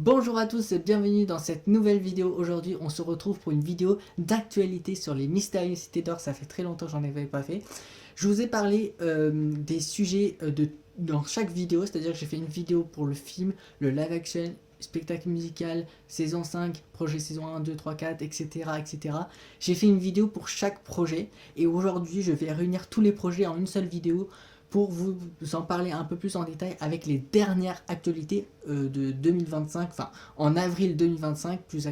Bonjour à tous et bienvenue dans cette nouvelle vidéo. Aujourd'hui on se retrouve pour une vidéo d'actualité sur les mystérieuses cités d'or. Ça fait très longtemps que j'en avais pas fait. Je vous ai parlé des sujets dans chaque vidéo, c'est-à-dire que j'ai fait une vidéo pour le film, le live action, spectacle musical, saison 5, projet saison 1, 2, 3, 4, etc. etc. J'ai fait une vidéo pour chaque projet et aujourd'hui je vais réunir tous les projets en une seule vidéo pour vous en parler un peu plus en détail avec les dernières actualités de 2025, enfin en avril 2025 plus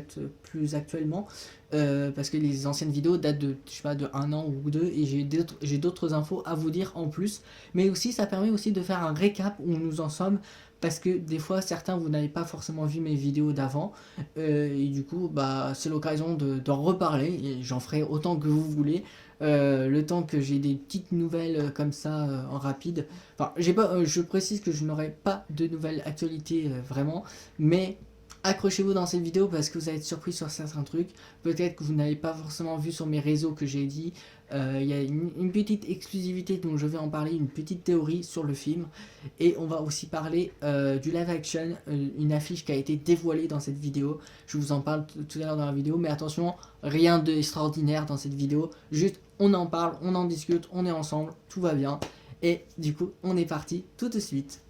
actuellement, parce que les anciennes vidéos datent de, je sais pas, de 1 an ou 2 et j'ai d'autres infos à vous dire en plus, mais aussi ça permet aussi de faire un récap où nous en sommes, parce que des fois certains vous n'avez pas forcément vu mes vidéos d'avant, et du coup bah, c'est l'occasion d'en reparler et j'en ferai autant que vous voulez. Le temps que j'ai des petites nouvelles comme ça en rapide. Enfin, je précise que je n'aurai pas de nouvelles actualités vraiment, mais accrochez-vous dans cette vidéo parce que vous allez être surpris sur certains trucs. Peut-être que vous n'avez pas forcément vu sur mes réseaux que j'ai dit. Il y a une petite exclusivité dont je vais en parler, une petite théorie sur le film. Et on va aussi parler du live action, une affiche qui a été dévoilée dans cette vidéo. Je vous en parle tout à l'heure dans la vidéo, mais attention, rien d'extraordinaire dans cette vidéo. Juste, on en parle, on en discute, on est ensemble, tout va bien. Et du coup, on est parti tout de suite.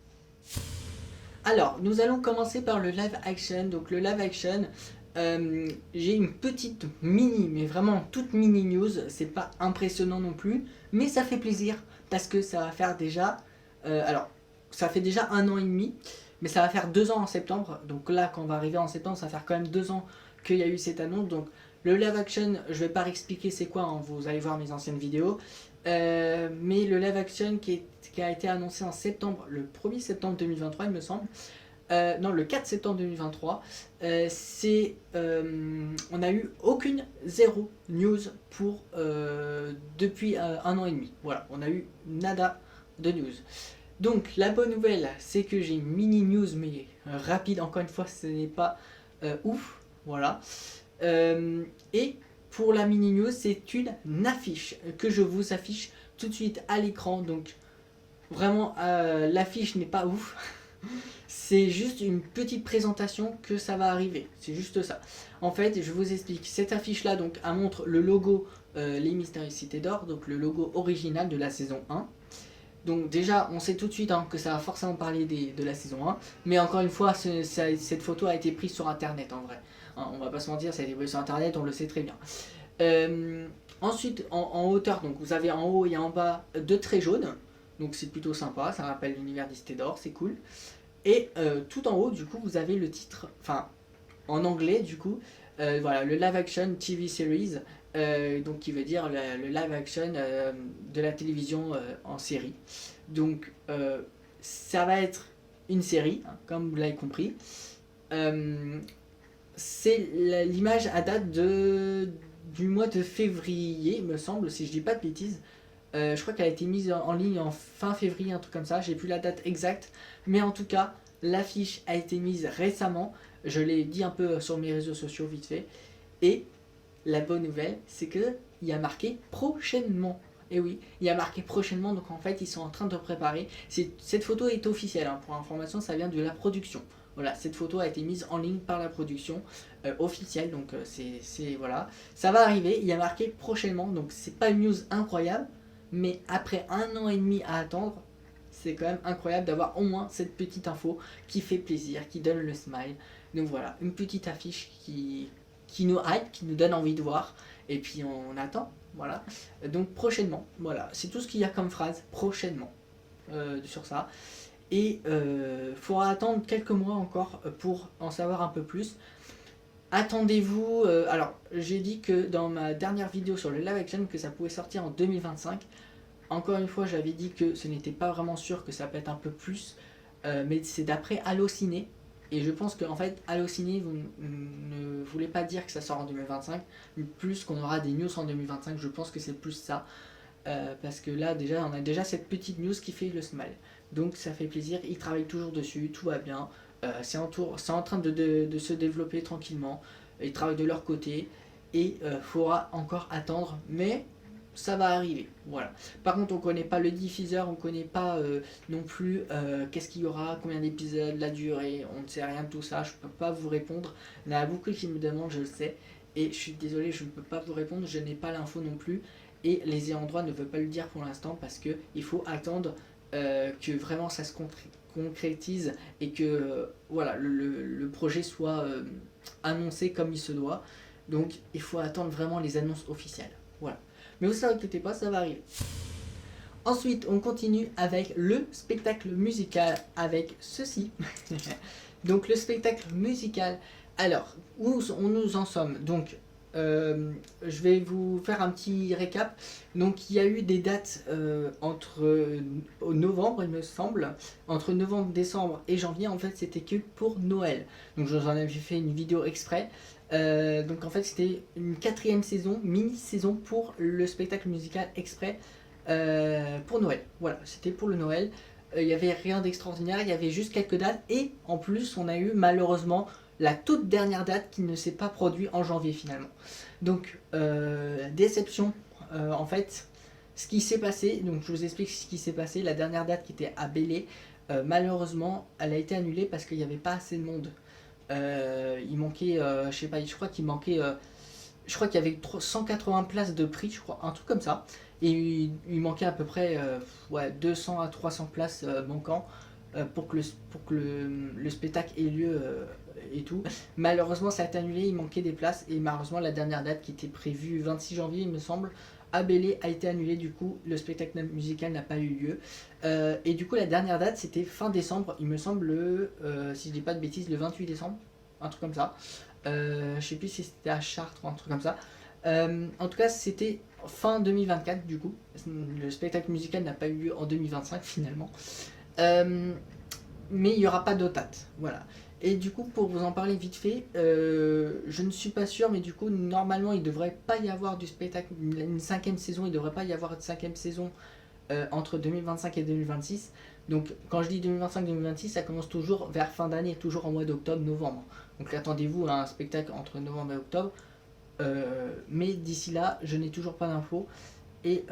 Alors, nous allons commencer par le live action. Donc le live action, j'ai une petite mini, mais vraiment toute mini news. C'est pas impressionnant non plus, mais ça fait plaisir parce que ça va faire déjà... alors, ça fait déjà 1 an et demi, mais ça va faire 2 ans en septembre. Donc là, quand on va arriver en septembre, ça va faire quand même 2 ans qu'il y a eu cette annonce. Donc le live action, je vais pas réexpliquer c'est quoi, hein, vous allez voir mes anciennes vidéos. Mais le live action qui a été annoncé en septembre, le 1er septembre 2023 il me semble, non le 4 septembre 2023, on a eu zéro news pour depuis 1 an et demi. Voilà, on a eu nada de news. Donc la bonne nouvelle, c'est que j'ai une mini news, mais rapide, encore une fois, ce n'est pas ouf, voilà. Et pour la mini news, c'est une affiche que je vous affiche tout de suite à l'écran. Donc vraiment, l'affiche n'est pas ouf. C'est juste une petite présentation que ça va arriver. C'est juste ça. En fait, je vous explique. Cette affiche-là, donc, elle montre le logo Les Mystérieuses Cités d'Or, donc le logo original de la saison 1. Donc déjà, on sait tout de suite hein, que ça va forcément parler de la saison 1. Mais encore une fois, cette photo a été prise sur Internet en vrai. Hein, on va pas se mentir, ça a été pris sur Internet, on le sait très bien. Ensuite, en hauteur, donc vous avez en haut et en bas 2 traits jaunes. Donc c'est plutôt sympa, ça rappelle l'univers des Cités d'Or, c'est cool. Et tout en haut, du coup, vous avez le titre, enfin, en anglais, du coup, voilà, le live action TV series, donc qui veut dire le live action de la télévision en série. Donc, ça va être une série, hein, comme vous l'avez compris. C'est l'image à date du mois de février, me semble, si je dis pas de bêtises. Je crois qu'elle a été mise en ligne en fin février, un truc comme ça, j'ai plus la date exacte, mais en tout cas, l'affiche a été mise récemment, je l'ai dit un peu sur mes réseaux sociaux vite fait, et la bonne nouvelle, c'est qu'il y a marqué prochainement. Et oui, il y a marqué prochainement, donc en fait, ils sont en train de préparer. Cette photo est officielle, hein, pour information, ça vient de la production. Voilà, cette photo a été mise en ligne par la production officielle, donc voilà. Ça va arriver, il y a marqué prochainement, donc c'est pas une news incroyable, mais après 1 an et demi à attendre, c'est quand même incroyable d'avoir au moins cette petite info qui fait plaisir, qui donne le smile. Donc voilà, une petite affiche qui nous hype, qui nous donne envie de voir, et puis on attend, voilà. Donc prochainement, voilà, c'est tout ce qu'il y a comme phrase, prochainement, sur ça. Et faudra attendre quelques mois encore pour en savoir un peu plus. Attendez-vous, alors j'ai dit que dans ma dernière vidéo sur le live action que ça pouvait sortir en 2025. Encore une fois, j'avais dit que ce n'était pas vraiment sûr, que ça peut être un peu plus, mais c'est d'après Allociné. Et je pense qu'en fait, Allociné ne voulait pas dire que ça sort en 2025, mais plus qu'on aura des news en 2025. Je pense que c'est plus ça, parce que là, déjà, on a déjà cette petite news qui fait le smile. Donc ça fait plaisir, ils travaillent toujours dessus, tout va bien. C'est en train de se développer tranquillement. Ils travaillent de leur côté, et il faudra encore attendre, mais ça va arriver, voilà. Par contre, on connaît pas le diffuseur, on connaît pas non plus qu'est-ce qu'il y aura, combien d'épisodes, la durée, on ne sait rien de tout ça, je peux pas vous répondre. Il y en a beaucoup qui me demandent, je le sais, et je suis désolé, je ne peux pas vous répondre, je n'ai pas l'info non plus, et les ayants droit ne veulent pas le dire pour l'instant parce que il faut attendre que vraiment ça se concrétise et que voilà, le projet soit annoncé comme il se doit. Donc il faut attendre vraiment les annonces officielles. Voilà. Mais vous ne vous inquiétez pas, ça va arriver. Ensuite, on continue avec le spectacle musical avec ceci. Donc le spectacle musical. Alors, où nous en sommes? Donc, je vais vous faire un petit récap. Donc, il y a eu des dates entre novembre, il me semble, entre novembre, décembre et janvier. En fait, c'était que pour Noël. Donc, j'en avais fait une vidéo exprès. Donc, en fait, c'était une 4e saison, mini-saison pour le spectacle musical exprès pour Noël. Voilà, c'était pour le Noël. Il n'y avait rien d'extraordinaire, il y avait juste quelques dates. Et en plus, on a eu malheureusement la toute dernière date qui ne s'est pas produite en janvier finalement. Donc, déception. En fait, ce qui s'est passé, donc je vous explique ce qui s'est passé. La dernière date qui était à Belley, malheureusement, elle a été annulée parce qu'il n'y avait pas assez de monde. Il manquait, je sais pas, je crois qu'il manquait, je crois qu'il y avait 180 places de prix, je crois, un truc comme ça. Et il manquait à peu près ouais, 200 à 300 places manquant pour que le spectacle ait lieu et tout. Malheureusement, ça a été annulé, il manquait des places. Et malheureusement, la dernière date qui était prévue 26 janvier, il me semble, à Belley a été annulée. Du coup, le spectacle musical n'a pas eu lieu. Et du coup, la dernière date, c'était fin décembre, il me semble, si je dis pas de bêtises, le 28 décembre, un truc comme ça. Je sais plus si c'était à Chartres ou un truc comme ça. En tout cas, c'était fin 2024 du coup. Le spectacle musical n'a pas eu lieu en 2025 finalement. Mais il n'y aura pas d'autres dates. Voilà. Et du coup, pour vous en parler vite fait, je ne suis pas sûr, mais du coup, normalement, il ne devrait pas y avoir du spectacle, une 5e saison, il ne devrait pas y avoir de 5e saison entre 2025 et 2026. Donc, quand je dis 2025-2026, ça commence toujours vers fin d'année, toujours en mois d'octobre-novembre. Donc, attendez-vous à un spectacle entre novembre et octobre. Mais d'ici là, je n'ai toujours pas d'infos. Et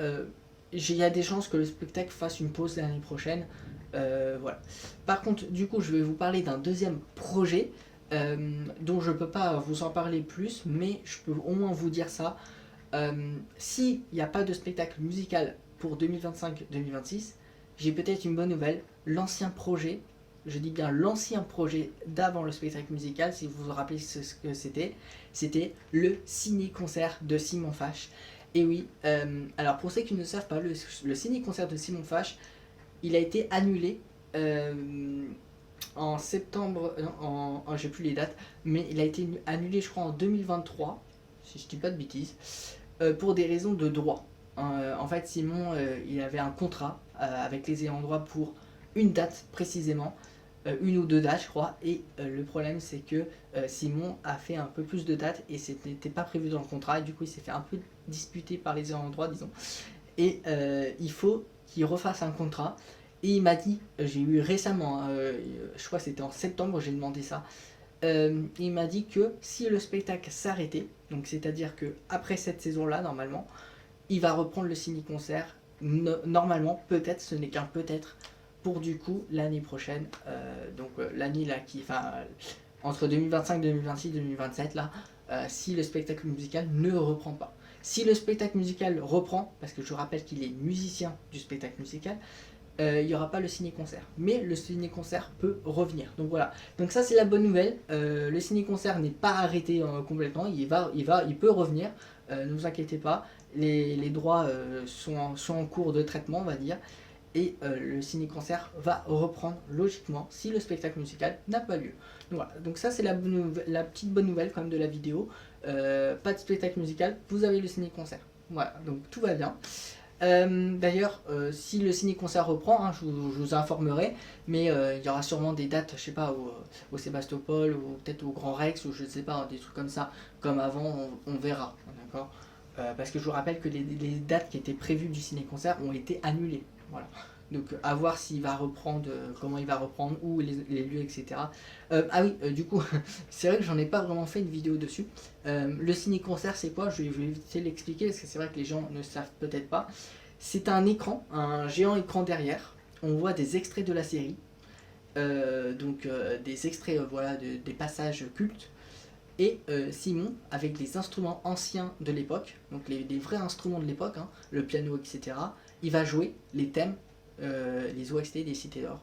il y a des chances que le spectacle fasse une pause l'année prochaine. Voilà. Par contre, du coup, je vais vous parler d'un deuxième projet dont je ne peux pas vous en parler plus, mais je peux au moins vous dire ça. S'il n'y a pas de spectacle musical pour 2025-2026, j'ai peut-être une bonne nouvelle. L'ancien projet, je dis bien l'ancien projet d'avant le spectacle musical, si vous vous rappelez ce que c'était le ciné-concert de Simon Fash. Et oui, alors pour ceux qui ne savent pas, le ciné-concert de Simon Fash, il a été annulé en septembre, j'ai plus les dates, mais il a été annulé je crois en 2023, si je dis pas de bêtises, pour des raisons de droit. En fait, Simon, il avait un contrat avec les ayants droit pour une date précisément, une ou deux dates je crois, et le problème c'est que Simon a fait un peu plus de dates et ce n'était pas prévu dans le contrat, et du coup il s'est fait un peu disputer par les ayants droit, disons, et il faut qu'il refasse un contrat. Et il m'a dit, j'ai eu récemment, je crois que c'était en septembre, j'ai demandé ça, il m'a dit que si le spectacle s'arrêtait, donc c'est-à-dire que après cette saison-là, normalement, il va reprendre le ciné-concert, normalement, peut-être, ce n'est qu'un peut-être, pour du coup l'année prochaine, donc l'année là qui, enfin, entre 2025, 2026, 2027 là, si le spectacle musical ne reprend pas. Si le spectacle musical reprend, parce que je rappelle qu'il est musicien du spectacle musical, il n'y aura pas le ciné-concert. Mais le ciné-concert peut revenir. Donc voilà. Donc ça c'est la bonne nouvelle. Le ciné-concert n'est pas arrêté complètement. Il peut revenir. Ne vous inquiétez pas. Les droits sont en cours de traitement, on va dire. Et le ciné-concert va reprendre logiquement si le spectacle musical n'a pas lieu. Donc voilà. Donc ça c'est la petite bonne nouvelle quand même de la vidéo. Pas de spectacle musical, vous avez le ciné-concert. Voilà. Donc tout va bien. D'ailleurs, si le ciné-concert reprend, hein, je vous informerai, mais il y aura sûrement des dates, je sais pas, au Sébastopol ou peut-être au Grand Rex, ou je ne sais pas, des trucs comme ça, comme avant, on verra, d'accord, parce que je vous rappelle que les dates qui étaient prévues du ciné-concert ont été annulées, voilà. Donc à voir s'il va reprendre, comment il va reprendre, où les lieux, etc. Ah oui, du coup, c'est vrai que j'en ai pas vraiment fait une vidéo dessus. Le ciné-concert, c'est quoi? Je vais essayer de l'expliquer parce que c'est vrai que les gens ne savent peut-être pas. C'est un écran, un géant écran derrière. On voit des extraits de la série. Des extraits voilà, des passages cultes. Et Simon, avec les instruments anciens de l'époque, donc les vrais instruments de l'époque, hein, le piano, etc., il va jouer les thèmes, les OST des Cités d'Or,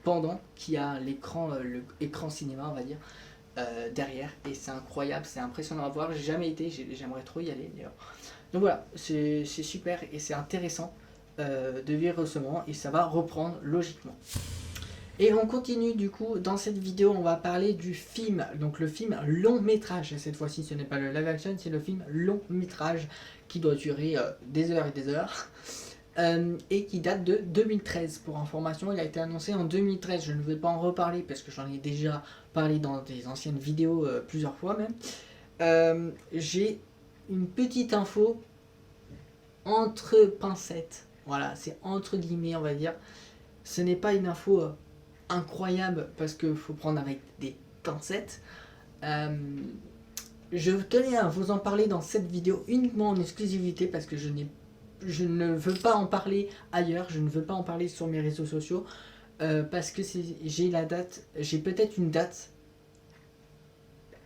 pendant qu'il y a l'écran cinéma, on va dire, derrière. Et c'est incroyable, c'est impressionnant à voir. J'ai jamais été, j'aimerais trop y aller d'ailleurs. Donc voilà, c'est super et c'est intéressant de vivre ce moment et ça va reprendre logiquement. Et on continue du coup, dans cette vidéo on va parler du film, donc le film long métrage, cette fois-ci ce n'est pas le live action, c'est le film long métrage qui doit durer des heures et des heures, et qui date de 2013, pour information il a été annoncé en 2013, je ne vais pas en reparler parce que j'en ai déjà parlé dans des anciennes vidéos plusieurs fois même. J'ai une petite info entre pincettes, voilà c'est entre guillemets on va dire, ce n'est pas une info incroyable parce qu'il faut prendre avec des pincettes. Je tenais à vous en parler dans cette vidéo uniquement en exclusivité parce que je ne veux pas en parler ailleurs, je ne veux pas en parler sur mes réseaux sociaux parce que j'ai peut-être une date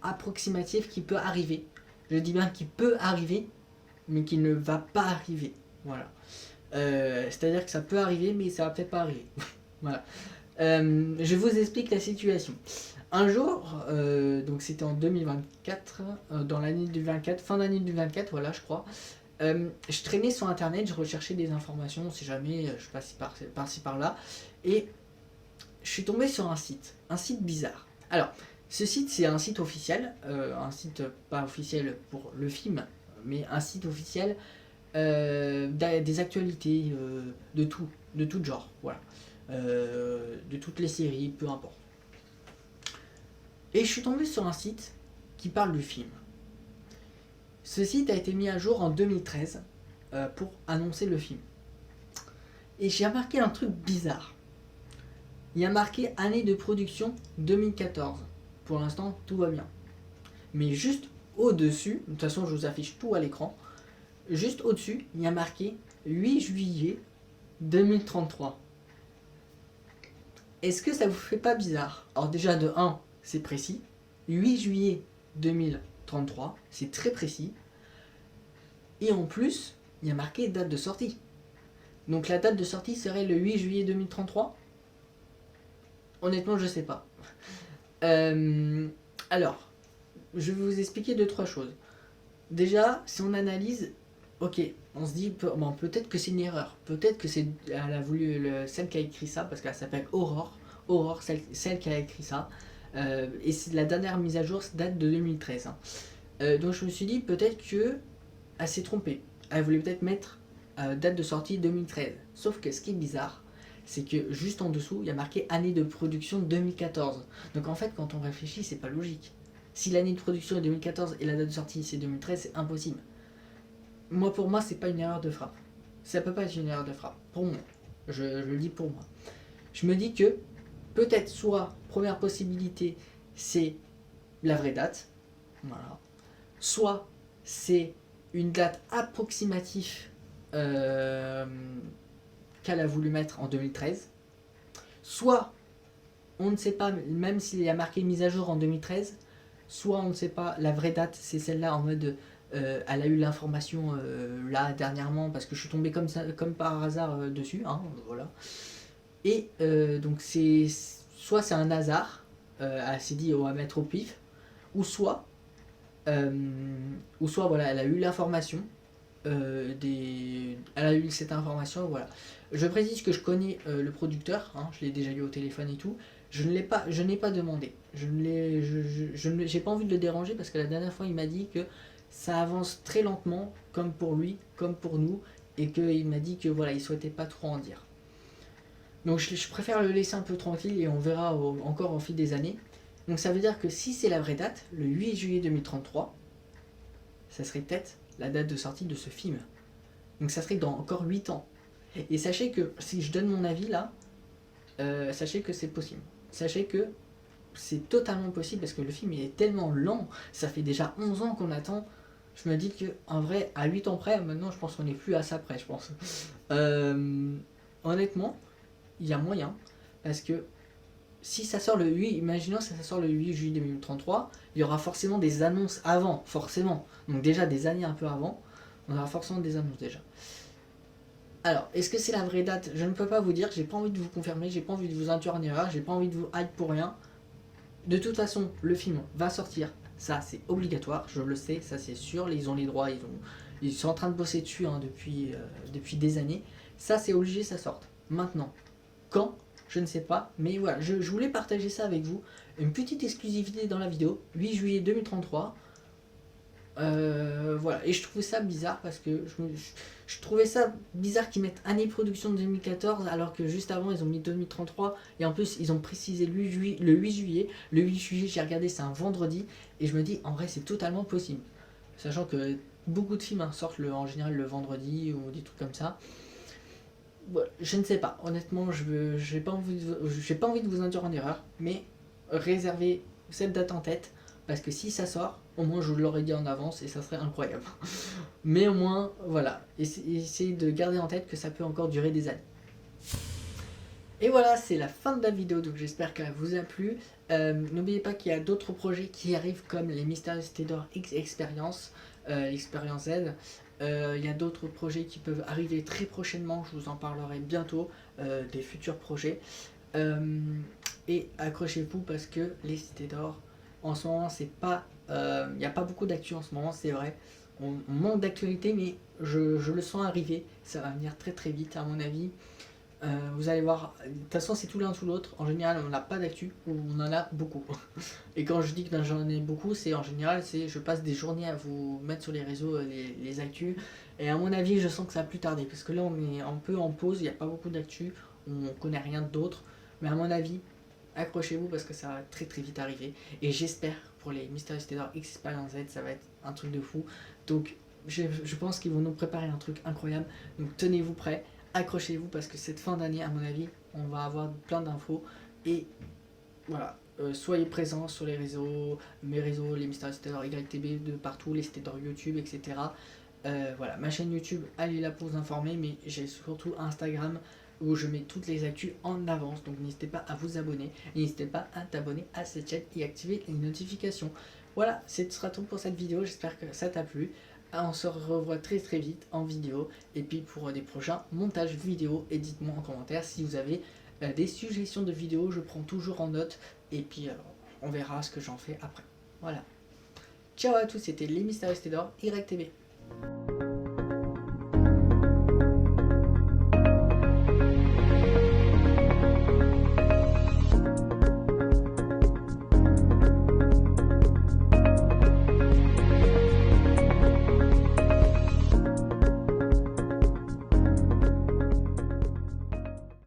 approximative qui peut arriver. Je dis bien qui peut arriver, mais qui ne va pas arriver. Voilà. C'est-à-dire que ça peut arriver, mais ça va peut-être pas arriver. Voilà. Je vous explique la situation. Un jour, donc c'était en 2024, dans l'année du 24, fin d'année du 24, voilà, je crois. Je traînais sur internet, je recherchais des informations, si jamais je passe par-ci par-là, et je suis tombé sur un site bizarre. Alors, ce site c'est un site officiel, un site pas officiel pour le film, mais un site officiel des actualités, de tout genre, voilà. De toutes les séries, peu importe. Et je suis tombé sur un site qui parle du film. Ce site a été mis à jour en 2013 pour annoncer le film. Et j'ai remarqué un truc bizarre. Il y a marqué année de production 2014. Pour l'instant, tout va bien. Mais juste au-dessus, de toute façon je vous affiche tout à l'écran, juste au-dessus, il y a marqué 8 juillet 2033. Est-ce que ça vous fait pas bizarre? Alors déjà de 1, c'est précis. 8 juillet 2033, c'est très précis. Et en plus, il y a marqué date de sortie. Donc la date de sortie serait le 8 juillet 2033? Honnêtement, je sais pas. Alors, je vais vous expliquer 2-3 choses. Déjà, si on analyse, ok, on se dit, bon, peut-être que c'est une erreur. Peut-être que elle a voulu, celle qui a écrit ça, parce qu'elle s'appelle Aurore. Aurore, celle qui a écrit ça. Et la dernière mise à jour date de 2013. Hein. Donc je me suis dit, peut-être que elle s'est trompée. Elle voulait peut-être mettre date de sortie 2013. Sauf que ce qui est bizarre, c'est que juste en dessous, il y a marqué année de production 2014. Donc en fait, quand on réfléchit, c'est pas logique. Si l'année de production est 2014 et la date de sortie c'est 2013, c'est impossible. Pour moi, c'est pas une erreur de frappe. Ça peut pas être une erreur de frappe. Pour moi. Je le dis pour moi. Je me dis que peut-être soit, première possibilité, c'est la vraie date. Voilà. Soit c'est une date approximative qu'elle a voulu mettre en 2013. Soit on ne sait pas, même s'il y a marqué mise à jour en 2013, soit on ne sait pas, la vraie date c'est celle-là en mode elle a eu l'information là dernièrement parce que je suis tombé comme par hasard dessus, hein, voilà. Et donc soit c'est un hasard, elle s'est dit on va mettre au pif, ou soit voilà, elle a eu l'information, elle a eu cette information, voilà. Je précise que je connais le producteur, hein, je l'ai déjà eu au téléphone et tout. Je n'ai pas demandé. J'ai pas envie de le déranger parce que la dernière fois il m'a dit que ça avance très lentement, comme pour lui, comme pour nous, et qu'il m'a dit que voilà, il souhaitait pas trop en dire. Donc je préfère le laisser un peu tranquille et on verra encore au fil des années. Donc ça veut dire que si c'est la vraie date, le 8 juillet 2033, ça serait peut-être la date de sortie de ce film. Donc ça serait dans encore 8 ans. Et sachez que si je donne mon avis là, sachez que c'est possible. Sachez que c'est totalement possible parce que le film il est tellement lent, ça fait déjà 11 ans qu'on attend. Je me dis que en vrai, à 8 ans près, maintenant je pense qu'on n'est plus à ça près, je pense. Honnêtement, il y a moyen parce que si ça sort le 8, imaginons si ça sort le 8 juillet 2033, il y aura forcément des annonces avant, forcément. Donc déjà des années un peu avant, on aura forcément des annonces déjà. Alors, est-ce que c'est la vraie date? Je ne peux pas vous dire, j'ai pas envie de vous confirmer, j'ai pas envie de vous induire en erreur, j'ai pas envie de vous hype pour rien. De toute façon, le film va sortir, ça c'est obligatoire, je le sais, ça c'est sûr, ils ont les droits, ils sont en train de bosser dessus hein, depuis des années. Ça c'est obligé, ça sorte. Maintenant, quand? Je ne sais pas, mais voilà, je voulais partager ça avec vous. Une petite exclusivité dans la vidéo, 8 juillet 2033. Voilà, et je trouvais ça bizarre parce que je trouvais ça bizarre qu'ils mettent année production de 2014 alors que juste avant ils ont mis 2033 et en plus ils ont précisé le 8 juillet. Le 8 juillet, j'ai regardé, c'est un vendredi et je me dis en vrai c'est totalement possible. Sachant que beaucoup de films hein, sortent en général le vendredi ou des trucs comme ça. Voilà, je ne sais pas, honnêtement, j'ai pas envie de vous induire en erreur, mais réservez cette date en tête, parce que si ça sort, au moins je l'aurais dit en avance et ça serait incroyable. Mais au moins, voilà, essayez de garder en tête que ça peut encore durer des années. Et voilà, c'est la fin de la vidéo, donc j'espère qu'elle vous a plu. N'oubliez pas qu'il y a d'autres projets qui arrivent comme les Mystérieuses Cités d'Or X Experience, l'Expérience Z. Il y a d'autres projets qui peuvent arriver très prochainement, je vous en parlerai bientôt, des futurs projets. Et accrochez-vous parce que les Cités d'Or, en ce moment, c'est pas, il n'y a pas beaucoup d'actu en ce moment, c'est vrai. On manque d'actualité, mais je le sens arriver, ça va venir très très vite à mon avis. Vous allez voir, de toute façon c'est tout l'un tout l'autre, en général on n'a pas d'actu, ou on en a beaucoup. Et quand je dis que j'en ai beaucoup, c'est en général, je passe des journées à vous mettre sur les réseaux les actus, et à mon avis je sens que ça va plus tarder, parce que là on est un peu en pause, il n'y a pas beaucoup d'actu, on connaît rien d'autre, mais à mon avis, accrochez-vous parce que ça va très très vite arriver, et j'espère pour les Mystérieuses Cités d'Or Experience Z, ça va être un truc de fou, donc je pense qu'ils vont nous préparer un truc incroyable, donc tenez-vous prêts. Accrochez-vous parce que cette fin d'année, à mon avis, on va avoir plein d'infos. Et voilà, soyez présents sur les réseaux, mes réseaux, les Mystérieuses Cités d'Or YTB de partout, les Cités d'Or YouTube, etc. Voilà, ma chaîne YouTube, allez là pour vous informer, mais j'ai surtout Instagram où je mets toutes les actus en avance. Donc n'hésitez pas à vous abonner, et n'hésitez pas à t'abonner à cette chaîne et activer les notifications. Voilà, ce sera tout pour cette vidéo, j'espère que ça t'a plu. On se revoit très très vite en vidéo et puis pour des prochains montages vidéo, et dites-moi en commentaire si vous avez des suggestions de vidéos, je prends toujours en note et puis on verra ce que j'en fais après. Voilà. Ciao à tous, c'était les Mystérieuses Cités d'Or YTB.